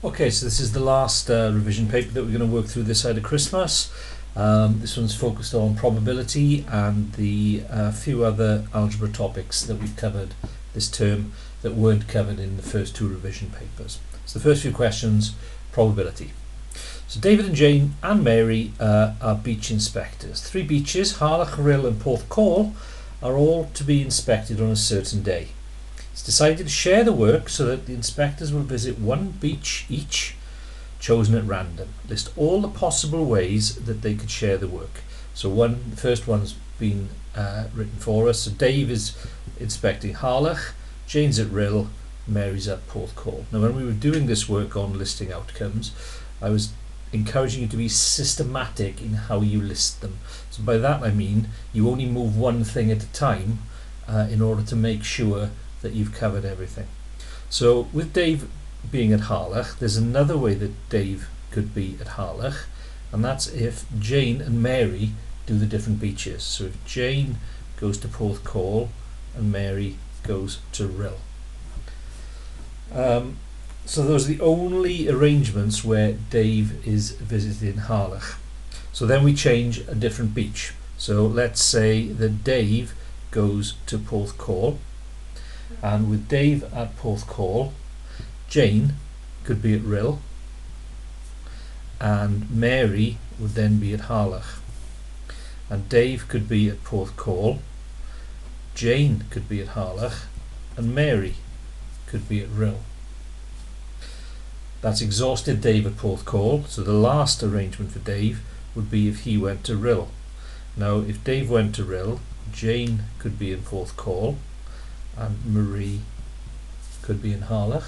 Okay, so this is the last revision paper that we're going to work through this side of Christmas. This one's focused on probability and the few other algebra topics that we've covered this term that weren't covered in the first two revision papers. So the first few questions, probability. So David and Jane and Mary are beach inspectors. 3 beaches, Harlech, Rhyl and Porthcawl, are all to be inspected on a certain day. It's decided to share the work so that the inspectors will visit one beach each, chosen at random. List all the possible ways that they could share the work. So the first one's been written for us. So Dave is inspecting Harlech, Jane's at Rhyl, Mary's at Porthcawl. Now when we were doing this work on listing outcomes, I was encouraging you to be systematic in how you list them. So by that I mean you only move one thing at a time in order to make sure that you've covered everything. So with Dave being at Harlech, there's another way that Dave could be at Harlech, and that's if Jane and Mary do the different beaches. So if Jane goes to Porthcawl and Mary goes to Rhyl. So those are the only arrangements where Dave is visiting Harlech. So then we change a different beach. So let's say that Dave goes to Porthcawl, and with Dave at Porthcawl, Jane could be at Rhyl, and Mary would then be at Harlech. And Dave could be at Porthcawl, Jane could be at Harlech, and Mary could be at Rhyl. That's exhausted Dave at Porthcawl, so the last arrangement for Dave would be if he went to Rhyl. Now if Dave went to Rhyl, Jane could be in Porthcawl, and Marie could be in Harlech,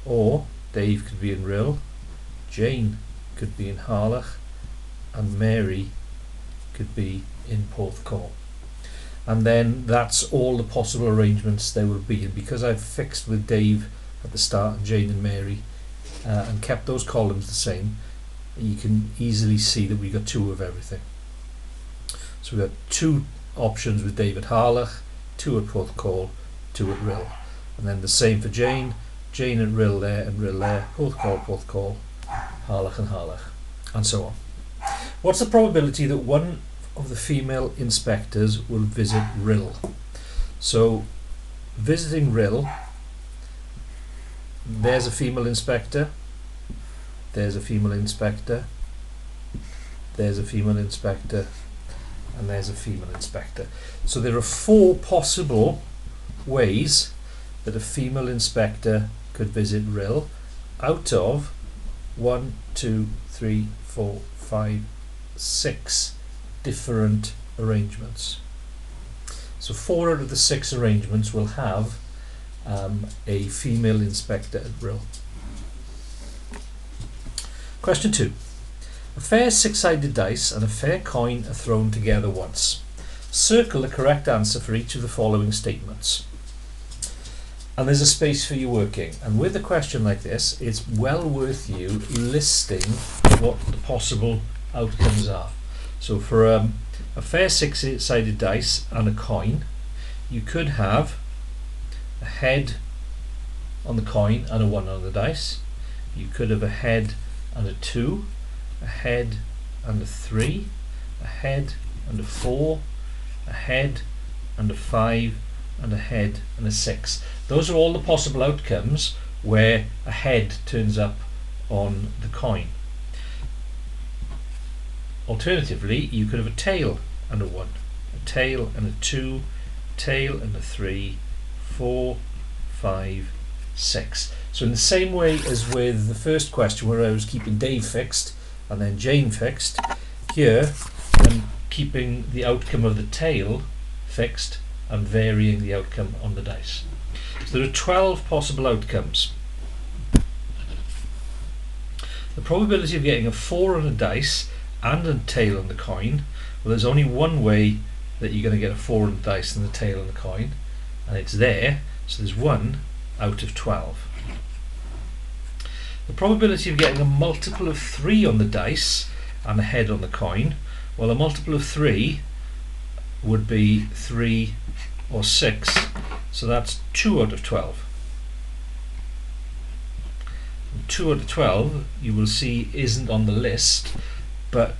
or Dave could be in Rhyl, Jane could be in Harlech, and Mary could be in Porthcawl. And then that's all the possible arrangements there will be. And because I've fixed with Dave at the start and Jane and Mary and kept those columns the same, you can easily see that we got 2 of everything. So we've got 2 options with Dave at Harlech, 2 at Porthcawl, 2 at Rhyl, and then the same for Jane at Rhyl there and Rhyl there, Porthcawl, Harlech and Harlech, and so on. What's the probability that one of the female inspectors will visit Rhyl? So visiting Rhyl, there's a female inspector, there's a female inspector, there's a female inspector, and there's a female inspector. So there are 4 possible ways that a female inspector could visit Rhyl out of 1, 2, 3, 4, 5, 6 different arrangements. So 4 out of the 6 arrangements will have a female inspector at Rhyl. Question 2. A fair 6-sided dice and a fair coin are thrown together once. Circle the correct answer for each of the following statements. And there's a space for you working. And with a question like this, it's well worth you listing what the possible outcomes are. So for a fair 6-sided dice and a coin, you could have a head on the coin and a 1 on the dice. You could have a head and a 2, a head and a 3, a head and a 4, a head and a 5, and a head and a 6. Those are all the possible outcomes where a head turns up on the coin. Alternatively, you could have a tail and a 1, a tail and a 2, tail and a 3, 4, 5, 6. So in the same way as with the first question where I was keeping Dave fixed and then Jane fixed, here I'm keeping the outcome of the tail fixed and varying the outcome on the dice. So there are 12 possible outcomes. The probability of getting a 4 on a dice and a tail on the coin, well, there's only one way that you're going to get a 4 on the dice and the tail on the coin, and it's there, so there's 1 out of 12. The probability of getting a multiple of 3 on the dice and a head on the coin, well, a multiple of 3 would be 3 or 6, so that's 2 out of 12. 2 out of 12, you will see, isn't on the list, but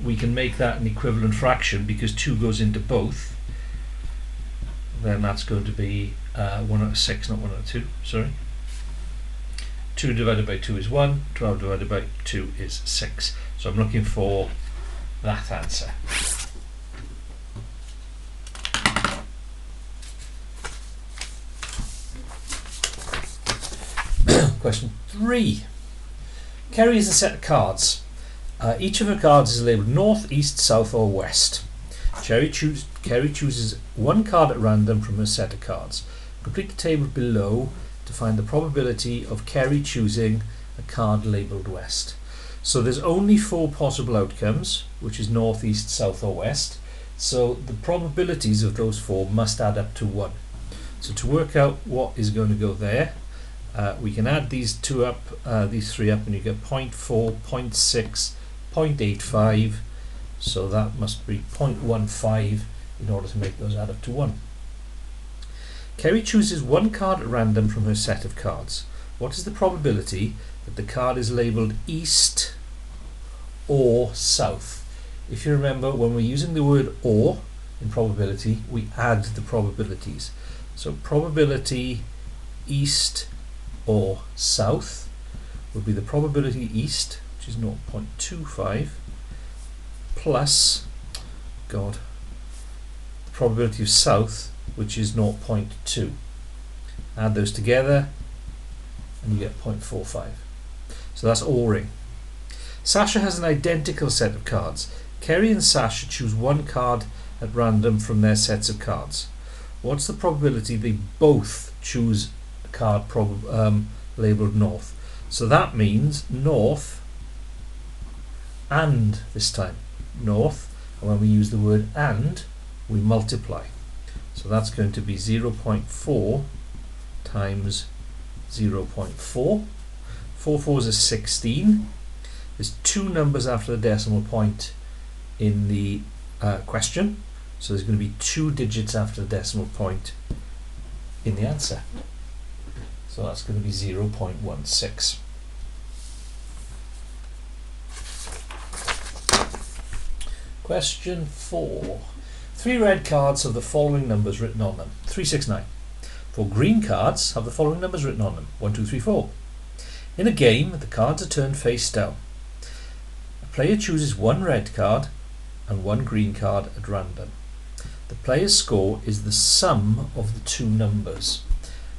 we can make that an equivalent fraction because 2 goes into both. Then that's going to be 1 out of 6, not 1 out of 2, sorry. 2 divided by 2 is 1, 12 divided by 2 is 6. So I'm looking for that answer. Question 3. Kerry is a set of cards. Each of her cards is labelled north, east, south or west. Kerry chooses one card at random from her set of cards. Complete the table below to find the probability of Kerry choosing a card labelled west. So there's only 4 possible outcomes, which is north, east, south or west. So the probabilities of those 4 must add up to 1. So to work out what is going to go there, we can add these 3 up, and you get 0.4, 0.6, 0.85. So that must be 0.15 in order to make those add up to 1. Kerry chooses one card at random from her set of cards. What is the probability that the card is labelled east or south? If you remember, when we're using the word or in probability, we add the probabilities. So probability east or south would be the probability east, which is 0.25, plus, the probability of south, which is 0.2. Add those together and you get 0.45. So that's O-ring. Sasha has an identical set of cards. Kerry and Sasha choose one card at random from their sets of cards. What's the probability they both choose a card labelled north? So that means north and this time north, and when we use the word and, we multiply. So that's going to be 0.4 times 0.4. 4 fours is 16. There's 2 numbers after the decimal point in the question, so there's going to be 2 digits after the decimal point in the answer. So that's going to be 0.16. Question 4. 3 red cards have the following numbers written on them. 369. 4 green cards have the following numbers written on them. 1, 2, 3, 4. In a game, the cards are turned face down. A player chooses 1 red card and 1 green card at random. The player's score is the sum of the 2 numbers.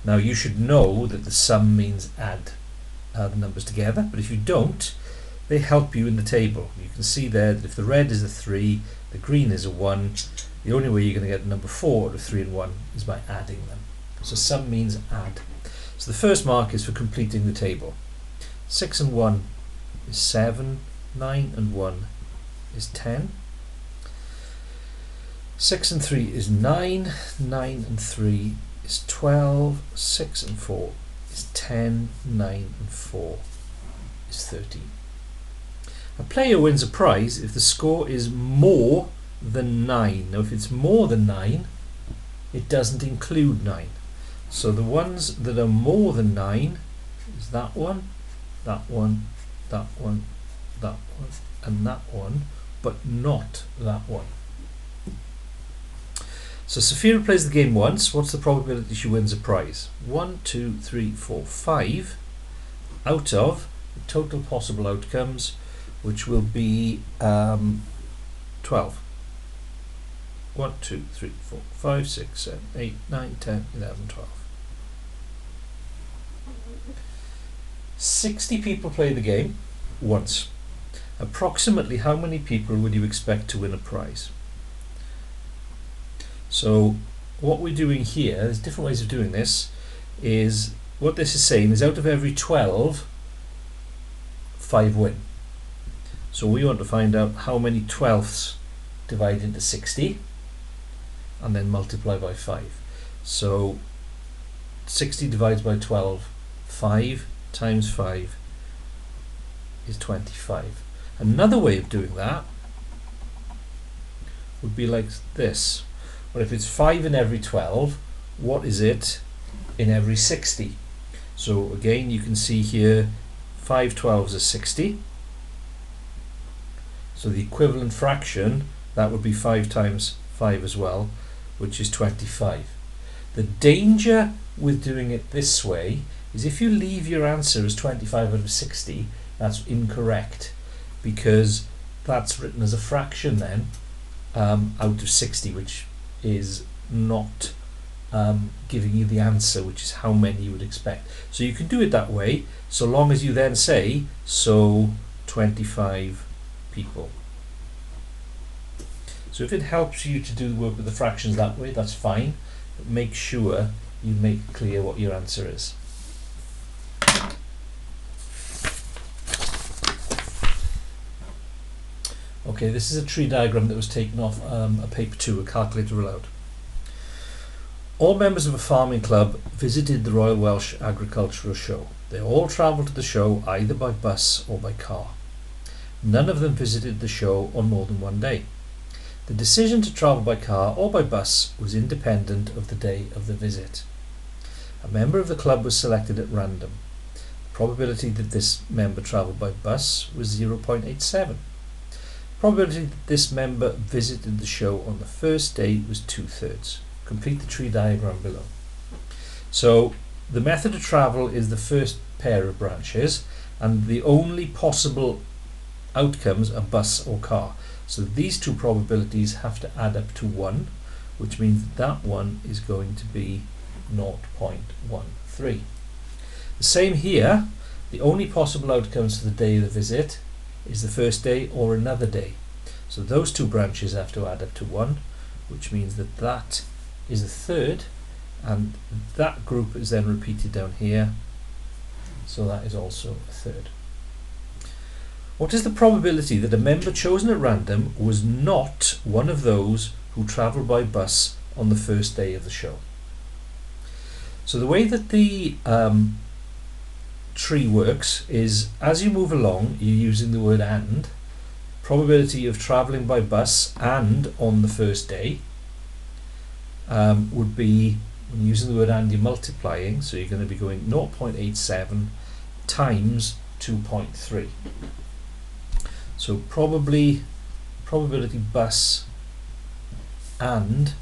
Now you should know that the sum means add the numbers together, but if you don't, they help you in the table. You can see there that if the red is a 3, the green is a 1, the only way you're going to get number 4 out of 3 and 1 is by adding them. So sum means add. So the first mark is for completing the table. 6 and 1 is 7, 9 and 1 is 10. 6 and 3 is 9, 9 and 3 is 12, 6 and 4 is 10, 9 and 4 is 13. A player wins a prize if the score is more than 9. Now if it's more than 9, it doesn't include 9. So the ones that are more than 9 is that one, that one, that one, that one, and that one, but not that one. So Sophia plays the game once. What's the probability she wins a prize? 1, 2, 3, 4, 5 out of the total possible outcomes, which will be 12. 1, 2, 3, 4, 5, 6, 7, 8, 9, 10, 11, 12. 60 people play the game once. Approximately how many people would you expect to win a prize? So what we're doing here, there's different ways of doing this, is what this is saying is out of every 12, 5 win. So we want to find out how many 12ths divide into 60 and then multiply by 5. So 60 divides by 12, 5 times 5 is 25. Another way of doing that would be like this. Well, if it's 5 in every 12, what is it in every 60? So again, you can see here 5 12s are 60. So the equivalent fraction, that would be 5 times 5 as well, which is 25. The danger with doing it this way is if you leave your answer as 25 out of 60, that's incorrect, because that's written as a fraction then out of 60, which is not giving you the answer, which is how many you would expect. So you can do it that way, so long as you then say, so 25 people. So if it helps you to do the work with the fractions that way, that's fine, but make sure you make clear what your answer is. Okay, this is a tree diagram that was taken off a paper 2, a calculator allowed. All members of a farming club visited the Royal Welsh Agricultural Show. They all travelled to the show either by bus or by car. None of them visited the show on more than one day. The decision to travel by car or by bus was independent of the day of the visit. A member of the club was selected at random. The probability that this member travelled by bus was 0.87. Probability that this member visited the show on the first day was 2/3. Complete the tree diagram below. So the method of travel is the first pair of branches, and the only possible outcomes are bus or car. So these two probabilities have to add up to 1, which means that one is going to be 0.13. The same here, the only possible outcomes for the day of the visit is the first day or another day. So those two branches have to add up to 1, which means that that is a third, and that group is then repeated down here, so that is also a third. What is the probability that a member chosen at random was not one of those who travelled by bus on the first day of the show? So the way that the tree works is, as you move along, you're using the word and. Probability of travelling by bus and on the first day would be, when you're using the word and, you're multiplying, so you're going to be going 0.87 times 2.3. So probability bus and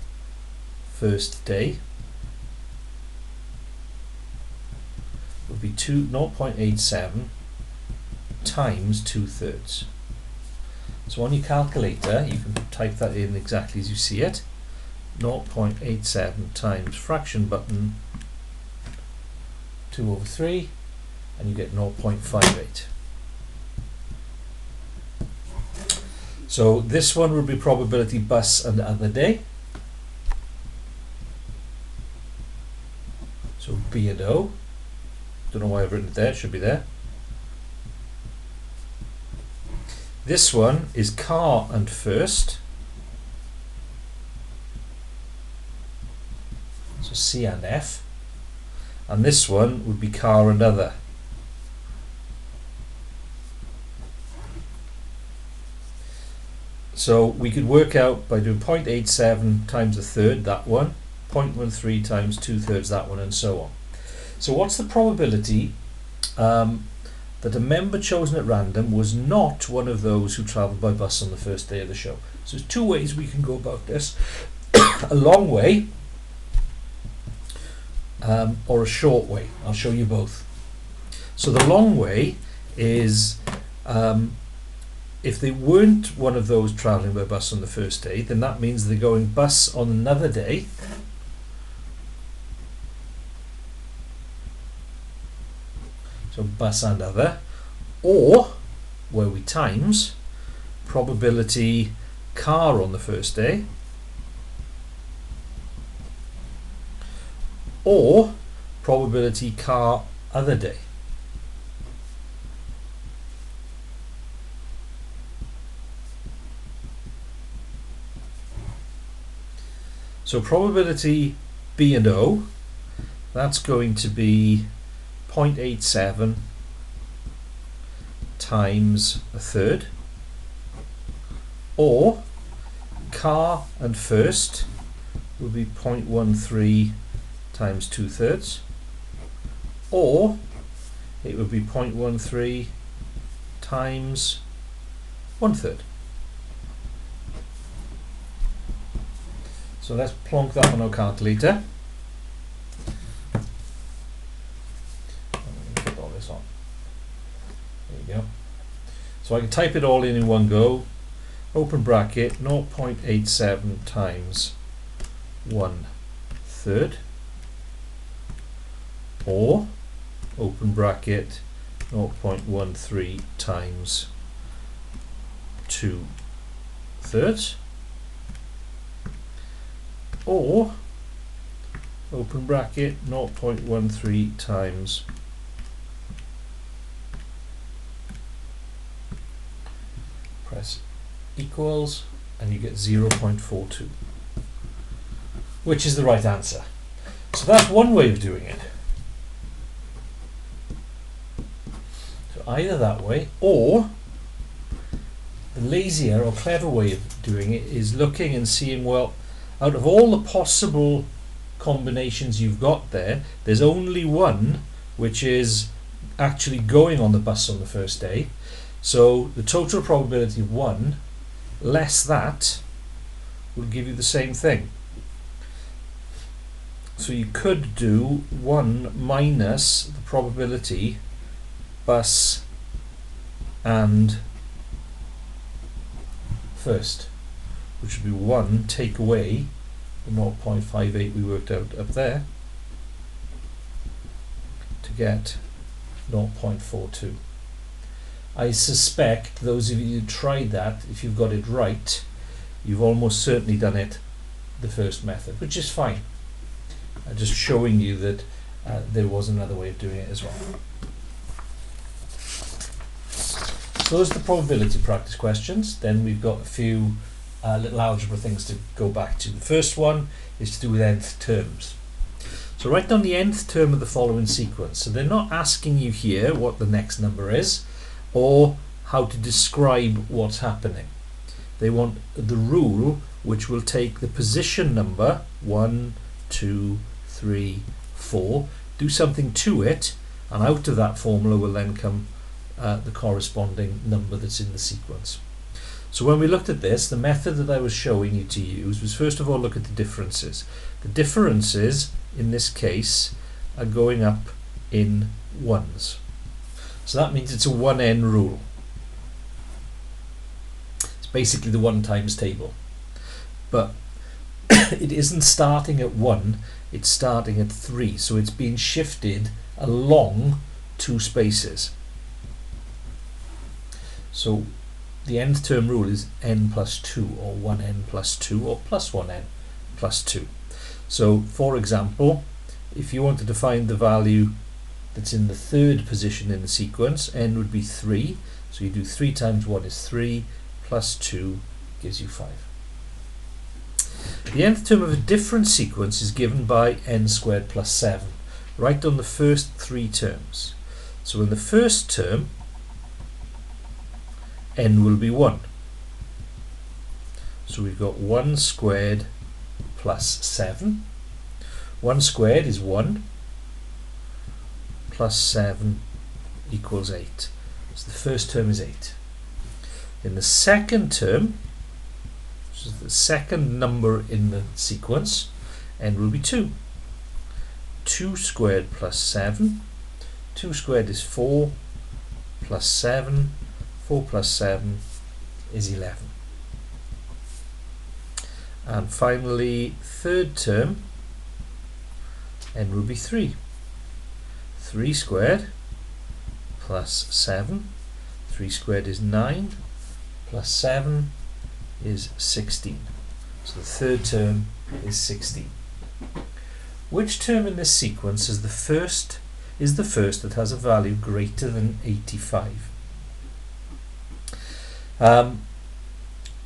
first day would be 0.87 times 2/3. So on your calculator you can type that in exactly as you see it. 0.87 times fraction button 2/3, and you get 0.58. So this one would be probability bus and other day. So B and O. Don't know why I've written it there, it should be there. This one is car and first. So C and F. And this one would be car and other. So we could work out by doing 0.87 times a third, that one, 0.13 times 2/3, that one, and so on. So what's the probability that a member chosen at random was not one of those who travelled by bus on the first day of the show? So there's two ways we can go about this. A long way or a short way. I'll show you both. So the long way is if they weren't one of those travelling by bus on the first day, then that means they're going bus on another day. So bus and other, or where we times probability car on the first day, or probability car other day. So probability B and O, that's going to be 0.87 times a third, or car and first would be 0.13 times 2/3, or it would be 0.13 times 1/3. So let's plonk that on our calculator. Put all this on. There you go. So I can type it all in one go. Open bracket, 0.87 times 1/3, or open bracket, 0.13 times 2/3, or open bracket, 0.13 times press equals, and you get 0.42, which is the right answer. So that's one way of doing it. So either that way, or the lazier or clever way of doing it is looking and seeing, well, out of all the possible combinations you've got there, there's only one which is actually going on the bus on the first day. So the total probability of 1 less that will give you the same thing. So you could do 1 minus the probability bus and first, which would be 1 take away the 0.58 we worked out up there to get 0.42. I suspect those of you who tried that, if you've got it right, you've almost certainly done it the first method, which is fine. I'm just showing you that there was another way of doing it as well. So those are the probability practice questions. Then we've got a few little algebra things to go back to. The first one is to do with nth terms. So write down the nth term of the following sequence. So they're not asking you here what the next number is or how to describe what's happening. They want the rule which will take the position number 1, 2, 3, 4, do something to it, and out of that formula will then come the corresponding number that's in the sequence. So when we looked at this, the method that I was showing you to use was first of all look at the differences. The differences in this case are going up in ones. So that means it's a 1n rule. It's basically the 1 times table. But it isn't starting at 1, it's starting at 3. So it's being shifted along 2 spaces. So the nth term rule is n plus 2, or 1n plus 2, or plus 1n plus 2. So for example, if you wanted to find the value that's in the third position in the sequence, n would be 3. So you do 3 times 1 is 3, plus 2 gives you 5. The nth term of a different sequence is given by n squared plus 7. Write down the first 3 terms. So in the first term, n will be 1. So we've got 1 squared plus 7. 1 squared is 1, plus 7 equals 8. So the first term is 8. In the second term, which is the second number in the sequence, n will be 2. 2 squared plus 7. 2 squared is 4, plus 7. 4 plus 7 is 11. And finally, third term, n will be 3. 3 squared plus 7. 3 squared is 9, plus 7 is 16. So the third term is 16. Which term in this sequence is the first that has a value greater than 85?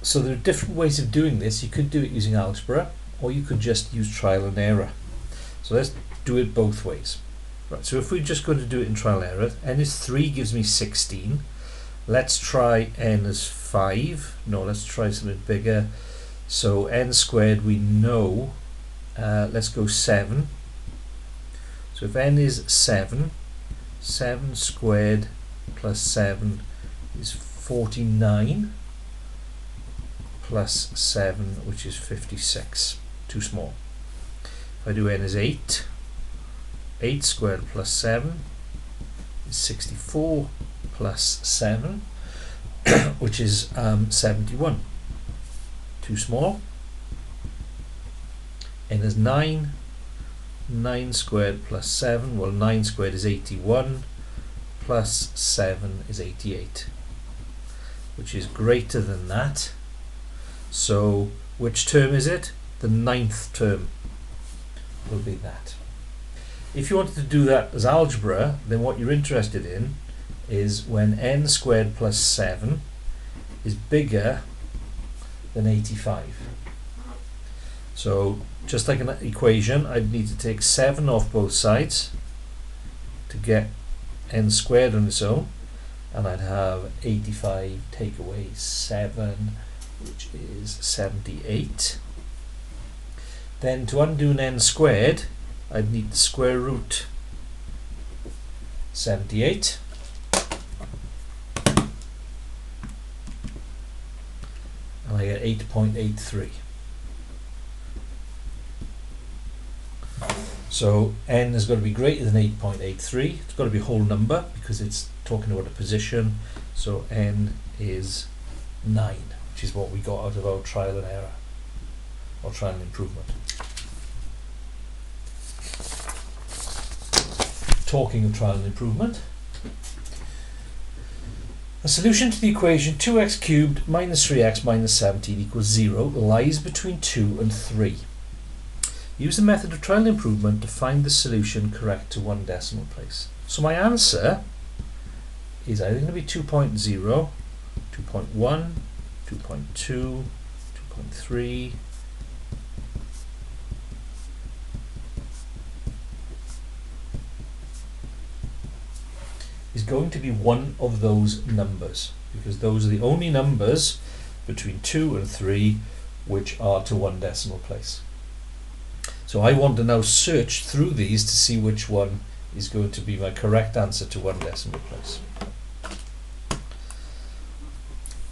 So there are different ways of doing this. You could do it using algebra, or you could just use trial and error. So let's do it both ways. Right, so if we're just going to do it in trial and error, n is 3 gives me 16. Let's try n as 5. No, let's try something bigger. So n squared we know, let's go 7. So if n is 7, 7 squared plus 7 is 49 plus 7, which is 56. Too small. If I do n is 8, 8 squared plus 7 is 64 plus 7, which is 71. Too small. N is 9, 9 squared plus 7, well 9 squared is 81, plus 7 is 88, which is greater than that. So which term is it? The 9th term will be that. If you wanted to do that as algebra, then what you're interested in is when n squared plus 7 is bigger than 85. So just like an equation, I'd need to take 7 off both sides to get n squared on its own, and I'd have 85 take away 7, which is 78. Then to undo an n squared, I'd need the square root 78. And I get 8.83. So n has got to be greater than 8.83. It's got to be a whole number because it's talking about a position. So n is 9, which is what we got out of our trial and error, or trial and improvement. Talking of trial and improvement, a solution to the equation 2x cubed minus 3x minus 17 equals 0 lies between 2 and 3. Use the method of trial and improvement to find the solution correct to one decimal place. So my answer is either going to be 2.0, 2.1, 2.2, 2.3, is going to be one of those numbers, because those are the only numbers between 2 and 3 which are to one decimal place. So I want to now search through these to see which one is going to be my correct answer to one decimal place.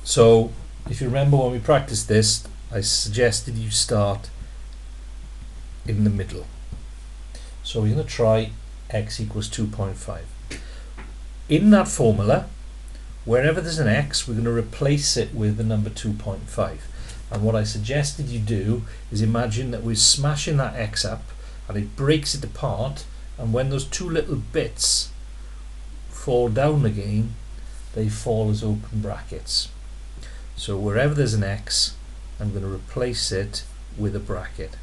So if you remember when we practiced this, I suggested you start in the middle. So we're going to try x equals 2.5. In that formula, wherever there's an x, we're going to replace it with the number 2.5. And what I suggested you do is imagine that we're smashing that x up and it breaks it apart, and when those two little bits fall down again, they fall as open brackets. So wherever there's an x, I'm going to replace it with a bracket.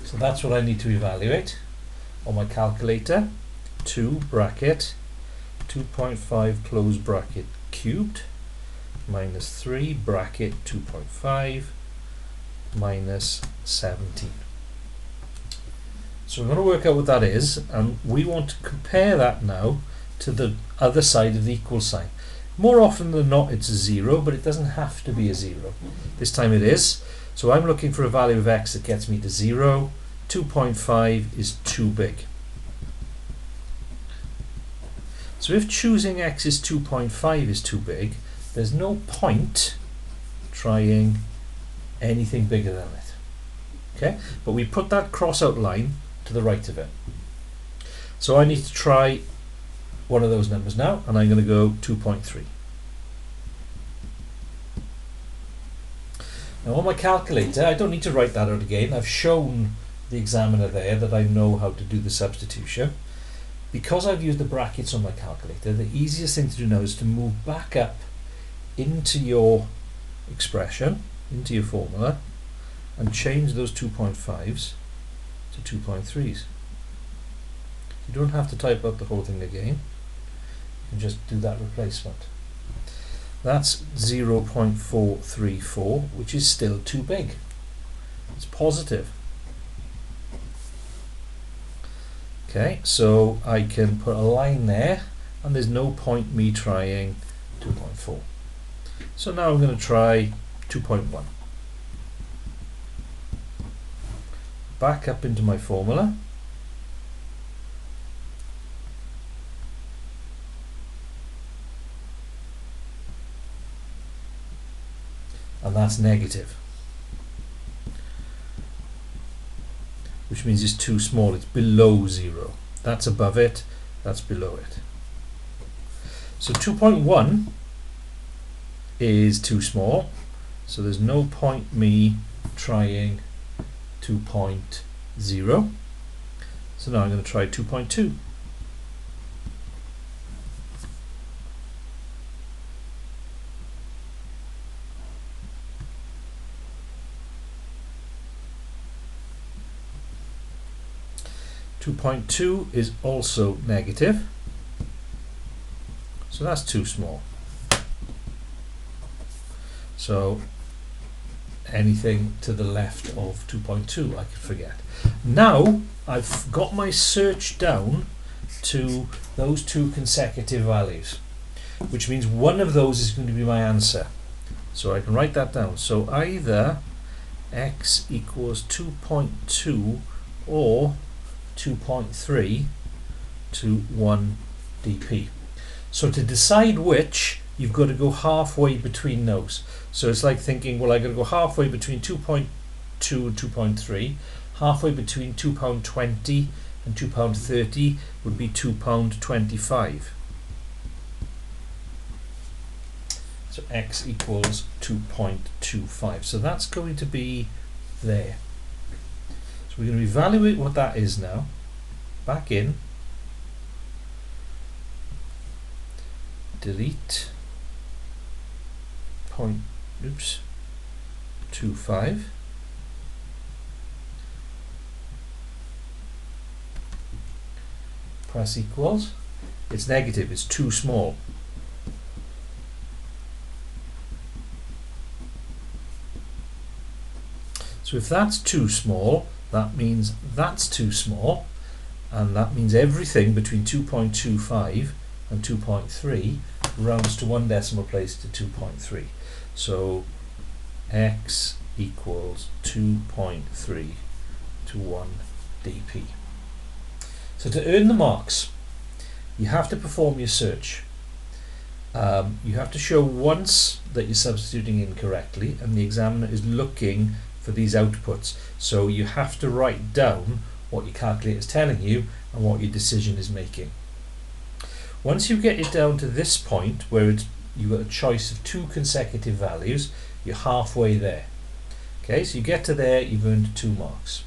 So that's what I need to evaluate on my calculator. 2 bracket 2.5 close bracket cubed minus 3 bracket 2.5 minus 17. So we're going to work out what that is, and we want to compare that now to the other side of the equal sign. More often than not it's a 0, but it doesn't have to be a 0. This time it is. So I'm looking for a value of x that gets me to 0. 2.5 is too big. So if choosing x is 2.5 is too big, there's no point trying anything bigger than it. Okay, but we put that cross out line to the right of it. So I need to try one of those numbers now, and I'm going to go 2.3. Now on my calculator, I don't need to write that out again. I've shown the examiner there that I know how to do the substitution. Because I've used the brackets on my calculator, the easiest thing to do now is to move back up into your expression, into your formula, and change those 2.5s to 2.3s. You don't have to type out the whole thing again. You can just do that replacement. That's 0.434, which is still too big. It's positive. Okay, so I can put a line there, and there's no point me trying 2.4. So now I'm going to try 2.1. back up into my formula. And that's negative, which means it's too small. It's below 0. That's above it, that's below it. So 2.1 is too small, so there's no point me trying 2.0. So now I'm going to try 2.2. .2 is also negative, so that's too small. So anything to the left of 2.2 I could forget. Now I've got my search down to those two consecutive values, which means one of those is going to be my answer. So I can write that down. So either x equals 2.2 or 2.3 to 1 dp. So to decide which, you've got to go halfway between those. So it's like thinking, well, I've got to go halfway between 2.2 and 2.3, halfway between £2.20 and £2.30 would be £2.25. So x equals 2.25. So that's going to be there. So we're going to evaluate what that is now. Back in. Delete. 0.25. Press equals. It's negative. It's too small. So if that's too small, that means that's too small, and that means everything between 2.25 and 2.3 rounds to one decimal place to 2.3. So x equals 2.3 to 1 dp. So to earn the marks, you have to perform your search. You have to show once that you're substituting incorrectly, and the examiner is looking for these outputs. So you have to write down what your calculator is telling you and what your decision is making. Once you get it down to this point where you've got a choice of two consecutive values, you're halfway there. Okay, so you get to there, you've earned 2 marks.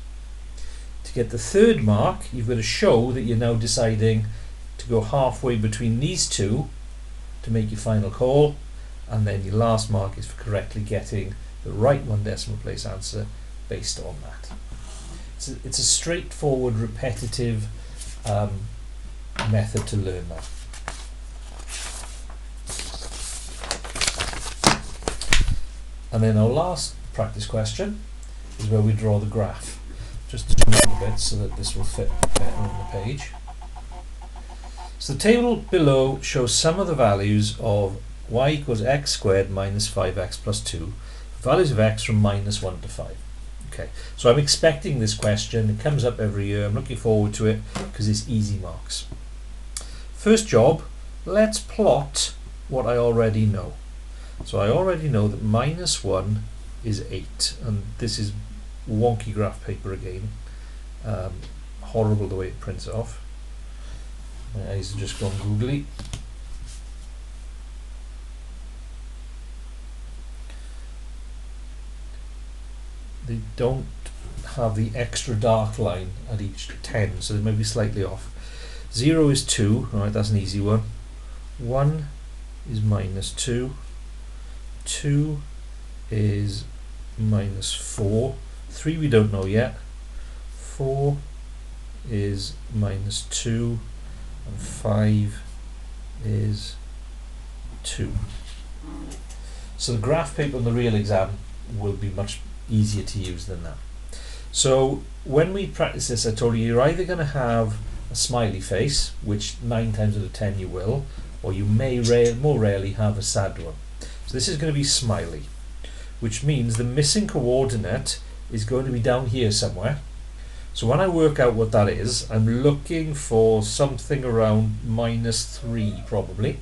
To get the third mark, you've got to show that you're now deciding to go halfway between these two to make your final call, and then your last mark is for correctly getting the right one decimal place answer based on that. It's a straightforward, repetitive method to learn that. And then our last practice question is where we draw the graph. Just to zoom out a bit so that this will fit better on the page. So the table below shows some of the values of y equals x squared minus 5x plus 2, values of x from minus 1 to 5. Okay, so I'm expecting this question. It comes up every year. I'm looking forward to it because it's easy marks. First job, let's plot what I already know. So I already know that minus 1 is 8, and this is wonky graph paper again. Horrible the way it prints off. My eyes have just gone googly. They don't have the extra dark line at each 10, so they may be slightly off. 0 is 2, right, that's an easy one. 1 is minus 2. 2 is minus 4. 3 we don't know yet. 4 is minus 2. And 5 is 2. So the graph paper on the real exam will be much easier to use than that. So when we practice this, I told you you're either going to have a smiley face, which 9 times out of 10 you will, or you may more rarely have a sad one. So this is going to be smiley, which means the missing coordinate is going to be down here somewhere, So when I work out what that is, I'm looking for something around -3 probably.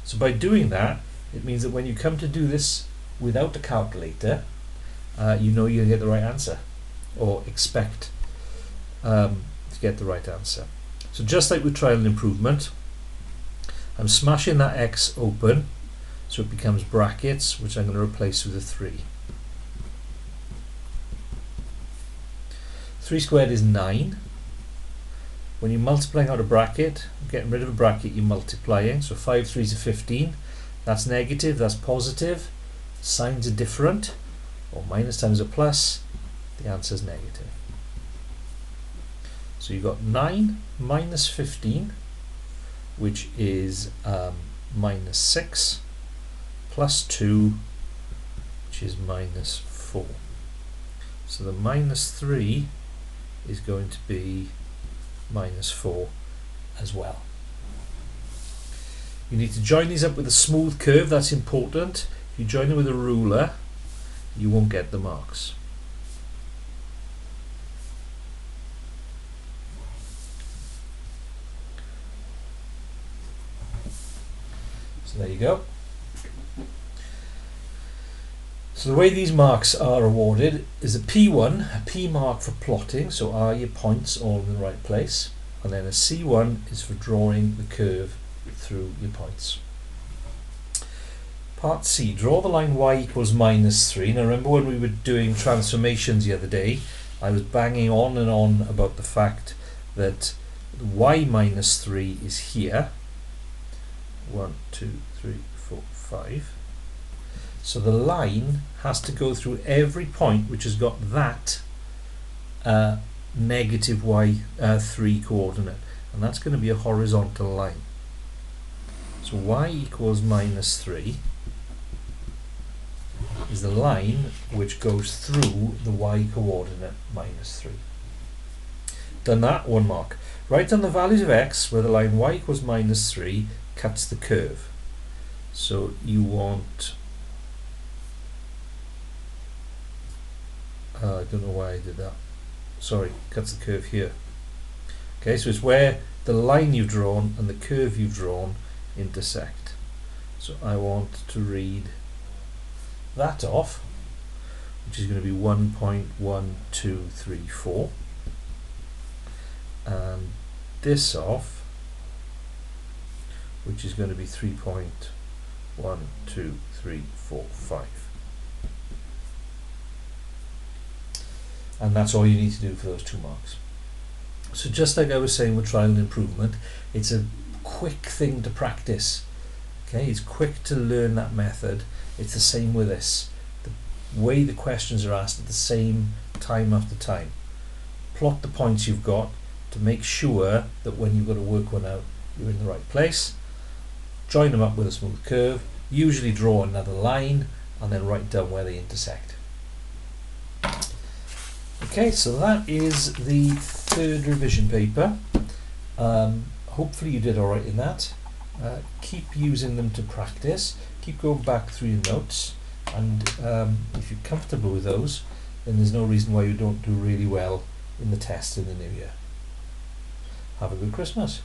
So by doing that, it means that when you come to do this without a calculator, you know you'll get the right answer, or expect to get the right answer. So just like with trial and improvement, I'm smashing that x open so it becomes brackets, which I'm going to replace with a 3. 3 squared is 9. When you're multiplying out a bracket, getting rid of a bracket, you're multiplying. So 5 3s are 15. That's negative, that's positive. Signs are different. Or minus times a plus, the answer is negative. So you've got 9 minus 15, which is minus 6, plus 2, which is minus 4. So the minus 3 is going to be minus 4 as well. You need to join these up with a smooth curve, that's important. If you join them with a ruler, you won't get the marks. So there you go. So the way these marks are awarded is a P1, a P mark for plotting, so are your points all in the right place, and then a C1 is for drawing the curve through your points. Part C, draw the line y equals -3. Now remember when we were doing transformations the other day, I was banging on and on about the fact that y -3 is here. 1, 2, 3, 4, 5. So the line has to go through every point which has got that negative y3 coordinate, and that's going to be a horizontal line. So y equals -3 is the line which goes through the y coordinate -3. Done that, 1 mark. Write down the values of x where the line y equals -3 cuts the curve. So you want, I don't know why I did that. Sorry, cuts the curve here. Okay, so it's where the line you've drawn and the curve you've drawn intersect. So I want to read that off, which is going to be 1.1234, and this off, which is going to be 3.12345. And that's all you need to do for those 2 marks. So just like I was saying with trial and improvement, it's a quick thing to practice. Okay, it's quick to learn that method. It's the same with this. The way the questions are asked at the same time after time. Plot the points you've got to make sure that when you've got to work one out, you're in the right place. Join them up with a smooth curve, usually draw another line, and then write down where they intersect. Okay, so that is the 3rd revision paper. Hopefully you did alright in that. Keep using them to practice, keep going back through your notes, and if you're comfortable with those, then there's no reason why you don't do really well in the test in the new year. Have a good Christmas.